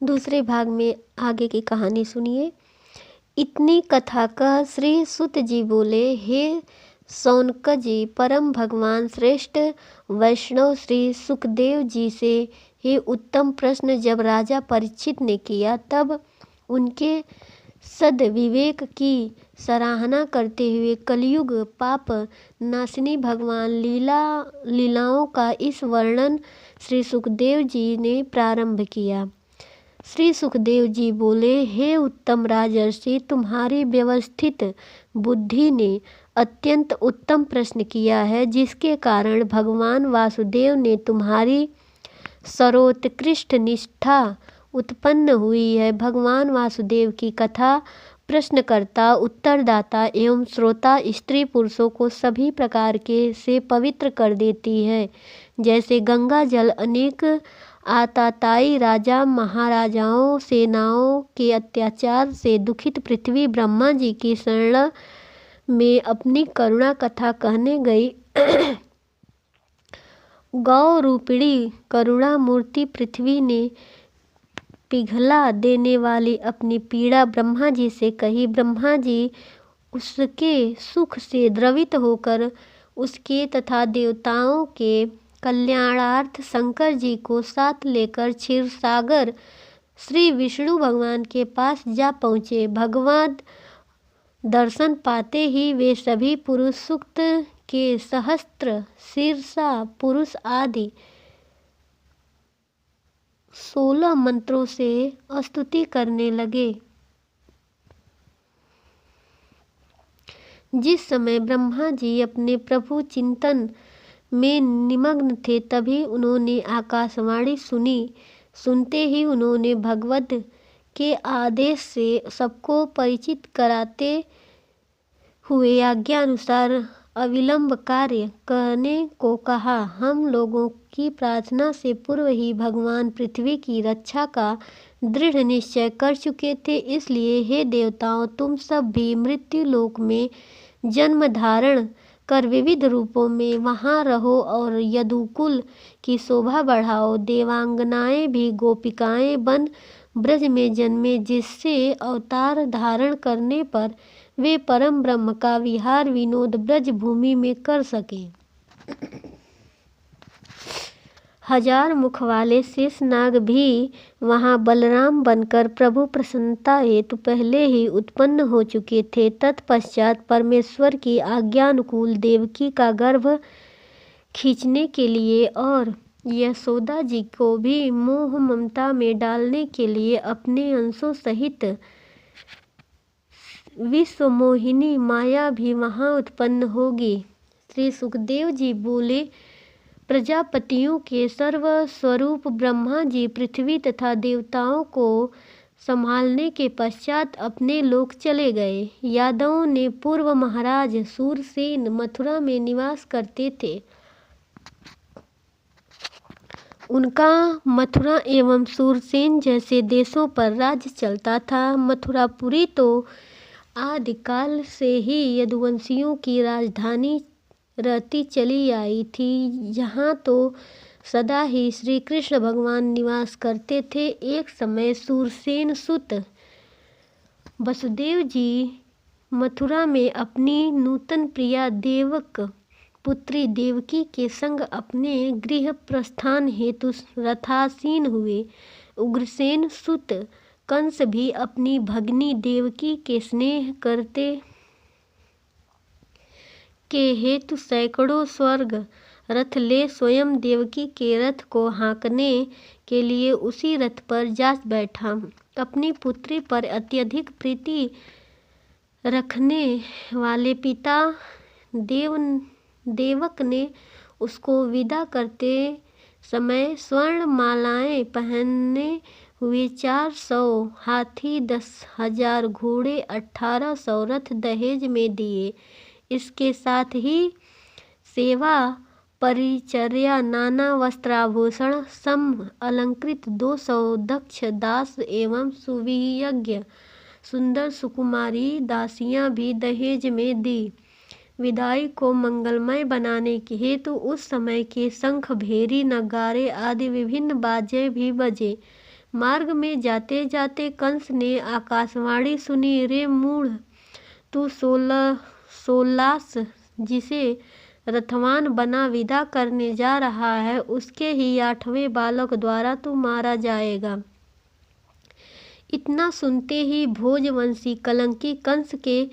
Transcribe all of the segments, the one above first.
दूसरे भाग में आगे की कहानी सुनिए। इतनी कथा कह श्री सुत जी बोले, हे सौनक जी, परम भगवान श्रेष्ठ वैष्णव श्री सुखदेव जी से हे उत्तम प्रश्न जब राजा परीक्षित ने किया, तब उनके सद्विवेक की सराहना करते हुए कलयुग पाप नाशिनी भगवान लीलाओं का इस वर्णन श्री सुखदेव जी ने प्रारंभ किया। श्री सुखदेव जी बोले, हे उत्तम राजर्षि, तुम्हारी व्यवस्थित बुद्धि ने अत्यंत उत्तम प्रश्न किया है, जिसके कारण भगवान वासुदेव ने तुम्हारी सर्वोत्कृष्ट निष्ठा उत्पन्न हुई है। भगवान वासुदेव की कथा प्रश्नकर्ता, उत्तरदाता एवं श्रोता स्त्री पुरुषों को सभी प्रकार के से पवित्र कर देती है। जैसे गंगा जल अनेक आताताई राजा महाराजाओं सेनाओं के अत्याचार से दुखित पृथ्वी ब्रह्मा जी की शरण में अपनी करुणा कथा कहने गई गौ रूपिणी करुणा मूर्ति पृथ्वी ने पिघला देने वाली अपनी पीड़ा ब्रह्मा जी से कही। ब्रह्मा जी उसके सुख से द्रवित होकर उसके तथा देवताओं के कल्याणार्थ शंकर जी को साथ लेकर क्षीर सागर श्री विष्णु भगवान के पास जा पहुँचे। भगवद दर्शन पाते ही वे सभी पुरुष सूक्त के सहस्त्र शीर्षा पुरुष आदि 16 मंत्रों से स्तुति करने लगे। जिस समय ब्रह्मा जी अपने प्रभु चिंतन में निमग्न थे, तभी उन्होंने आकाशवाणी सुनी। सुनते ही उन्होंने भगवद के आदेश से सबको परिचित कराते हुए आज्ञा अनुसार अविलंब कार्य करने को कहा। हम लोगों की प्रार्थना से पूर्व ही भगवान पृथ्वी की रक्षा का दृढ़ निश्चय कर चुके थे, इसलिए हे देवताओं, तुम सब भी मृत्यु लोक में जन्म धारण कर विविध रूपों में वहाँ रहो और यदुकुल की शोभा बढ़ाओ। देवांगनाएं भी गोपिकाएं बन ब्रज में जन्मे, जिससे अवतार धारण करने पर वे परम ब्रह्म का विहार विनोद ब्रज भूमि में कर सकें। 1000 मुख वाले शेषनाग भी वहाँ बलराम बनकर प्रभु प्रसन्नता हेतु पहले ही उत्पन्न हो चुके थे। तत्पश्चात परमेश्वर की आज्ञानुकूल देवकी का गर्भ खींचने के लिए और यशोदा जी को भी मोह ममता में डालने के लिए अपने अंशों सहित विश्व मोहिनी माया भी वहाँ उत्पन्न होगी। श्री सुखदेव जी बोले, प्रजापतियों के सर्वस्वरूप ब्रह्मा जी पृथ्वी तथा देवताओं को संभालने के पश्चात अपने लोक चले गए। यादवों ने पूर्व महाराज सूरसेन मथुरा में निवास करते थे। उनका मथुरा एवं सूरसेन जैसे देशों पर राज्य चलता था। मथुरापुरी तो आदिकाल से ही यदुवंशियों की राजधानी रहती चली आई थी। यहाँ तो सदा ही श्री कृष्ण भगवान निवास करते थे। एक समय सूरसेन सुत वसुदेव जी मथुरा में अपनी नूतन प्रिया देवक पुत्री देवकी के संग अपने गृह प्रस्थान हेतु रथासीन हुए। उग्रसेन सुत कंस भी अपनी भगनी देवकी के स्नेह करते के हेतु सैकड़ों स्वर्ग रथ ले स्वयं देवकी के रथ को हाँकने के लिए उसी रथ पर जा बैठा। अपनी पुत्री पर अत्यधिक प्रीति रखने वाले पिता देवक ने उसको विदा करते समय स्वर्ण मालाएं पहने हुए 400 हाथी, 10,000 घोड़े, 1800 रथ दहेज में दिए। इसके साथ ही सेवा परिचर्या, नाना वस्त्राभूषण, सम अलंकृत 200 दक्ष दास एवं सुविज्ञ सुंदर सुकुमारी दासियां भी दहेज में दी। विदाई को मंगलमय बनाने के हेतु उस समय के शंख, भेरी, नगारे आदि विभिन्न बाजे भी बजे। मार्ग में जाते जाते कंस ने आकाशवाणी सुनी, रे मूढ़, तू सोलास जिसे रथवान बना विदा करने जा रहा है, उसके ही 8वें बालक द्वारा तू मारा जाएगा। इतना सुनते ही भोजवंशी कलंकी कंस के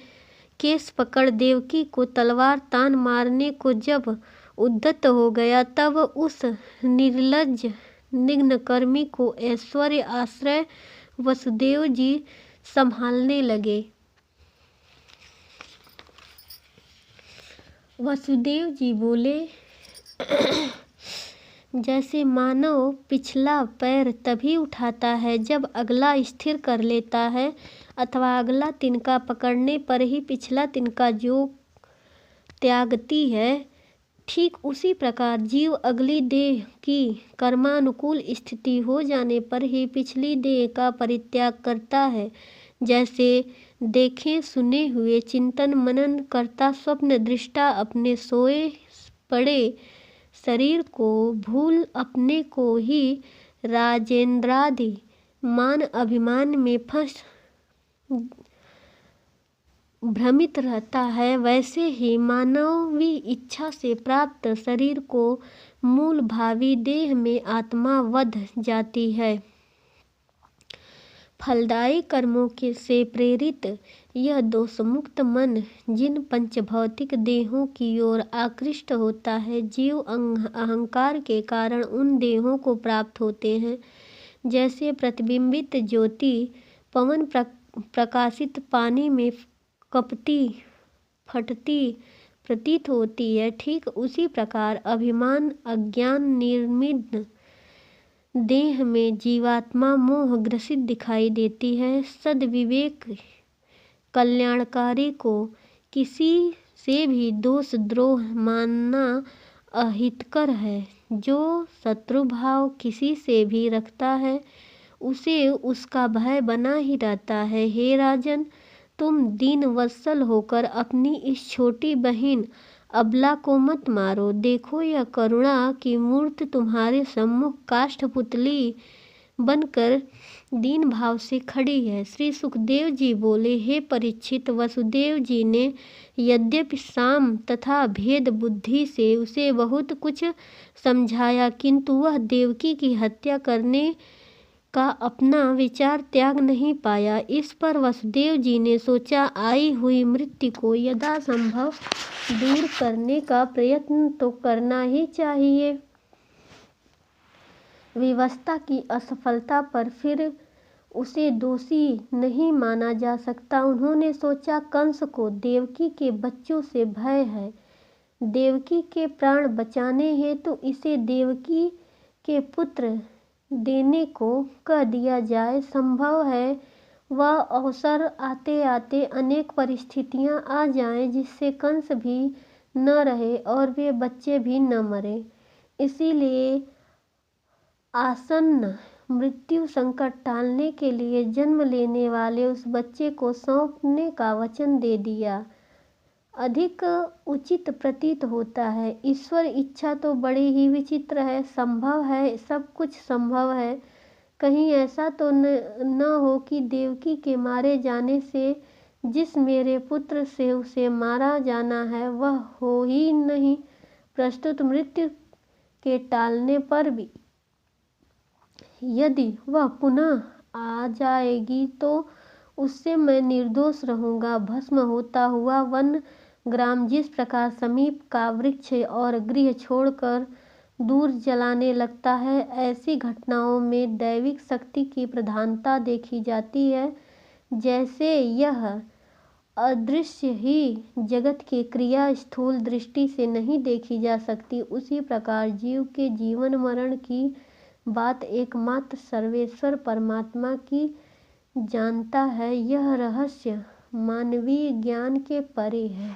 केस पकड़ देवकी को तलवार तान मारने को जब उद्यत हो गया, तब उस निर्लज्ज निग्नकर्मी को ऐश्वर्य आश्रय वसुदेव जी संभालने लगे। वसुदेव जी बोले, जैसे मानव पिछला पैर तभी उठाता है जब अगला स्थिर कर लेता है, अथवा अगला तिनका पकड़ने पर ही पिछला तिनका जो त्यागती है, ठीक उसी प्रकार जीव अगली देह की कर्मानुकूल स्थिति हो जाने पर ही पिछली देह का परित्याग करता है। जैसे देखे सुने हुए चिंतन मनन करता स्वप्न दृष्टा अपने सोए पड़े शरीर को भूल अपने को ही राजेंद्रादि मान अभिमान में फंस भ्रमित रहता है, वैसे ही मानवी इच्छा से प्राप्त शरीर को मूल भावी देह में आत्मा वध जाती है। फलदायी कर्मों से प्रेरित यह दोषमुक्त मन जिन पंचभौतिक देहों की ओर आकृष्ट होता है, जीव अहंकार के कारण उन देहों को प्राप्त होते हैं। जैसे प्रतिबिंबित ज्योति पवन प्रकाशित पानी में कपती फटती प्रतीत होती है, ठीक उसी प्रकार अभिमान अज्ञान निर्मित देह में जीवात्मा मोह ग्रसित दिखाई देती है। सद्विवेक कल्याणकारी को किसी से भी दोष द्रोह मानना अहितकर है। जो शत्रुभाव किसी से भी रखता है, उसे उसका भय बना ही रहता है। हे राजन, तुम दीन वत्सल होकर अपनी इस छोटी बहन अबला को मत मारो। देखो, यह करुणा की मूर्ति तुम्हारे सम्मुख काष्ठपुतली बनकर दीन भाव से खड़ी है। श्री सुखदेव जी बोले, हे परीक्षित, वसुदेव जी ने यद्यपि साम तथा भेद बुद्धि से उसे बहुत कुछ समझाया, किंतु वह देवकी की हत्या करने का अपना विचार त्याग नहीं पाया। इस पर वसुदेव जी ने सोचा, आई हुई मृत्यु को यथासंभव दूर करने का प्रयत्न तो करना ही चाहिए। व्यवस्था की असफलता पर फिर उसे दोषी नहीं माना जा सकता। उन्होंने सोचा, कंस को देवकी के बच्चों से भय है। देवकी के प्राण बचाने हेतु इसे देवकी के पुत्र देने को कह दिया जाए। संभव है वह अवसर आते आते अनेक परिस्थितियां आ जाएं जिससे कंस भी न रहे और वे बच्चे भी न मरे। इसीलिए आसन्न मृत्यु संकट टालने के लिए जन्म लेने वाले उस बच्चे को सौंपने का वचन दे दिया। अधिक उचित प्रतीत होता है। ईश्वर इच्छा तो बड़ी ही विचित्र है। संभव है, सब कुछ संभव है। कहीं ऐसा तो न हो कि देवकी के मारे जाने से जिस मेरे पुत्र से उसे मारा जाना है वह हो ही नहीं। प्रस्तुत मृत्यु के टालने पर भी यदि वह पुनः आ जाएगी तो उससे मैं निर्दोष रहूँगा। भस्म होता हुआ वन ग्राम जिस प्रकार समीप का वृक्ष और गृह छोड़कर दूर जलाने लगता है, ऐसी घटनाओं में दैविक शक्ति की प्रधानता देखी जाती है। जैसे यह अदृश्य ही जगत की क्रिया स्थूल दृष्टि से नहीं देखी जा सकती, उसी प्रकार जीव के जीवन मरण की बात एकमात्र सर्वेश्वर परमात्मा की जानता है। यह रहस्य मानवीय ज्ञान के परे है।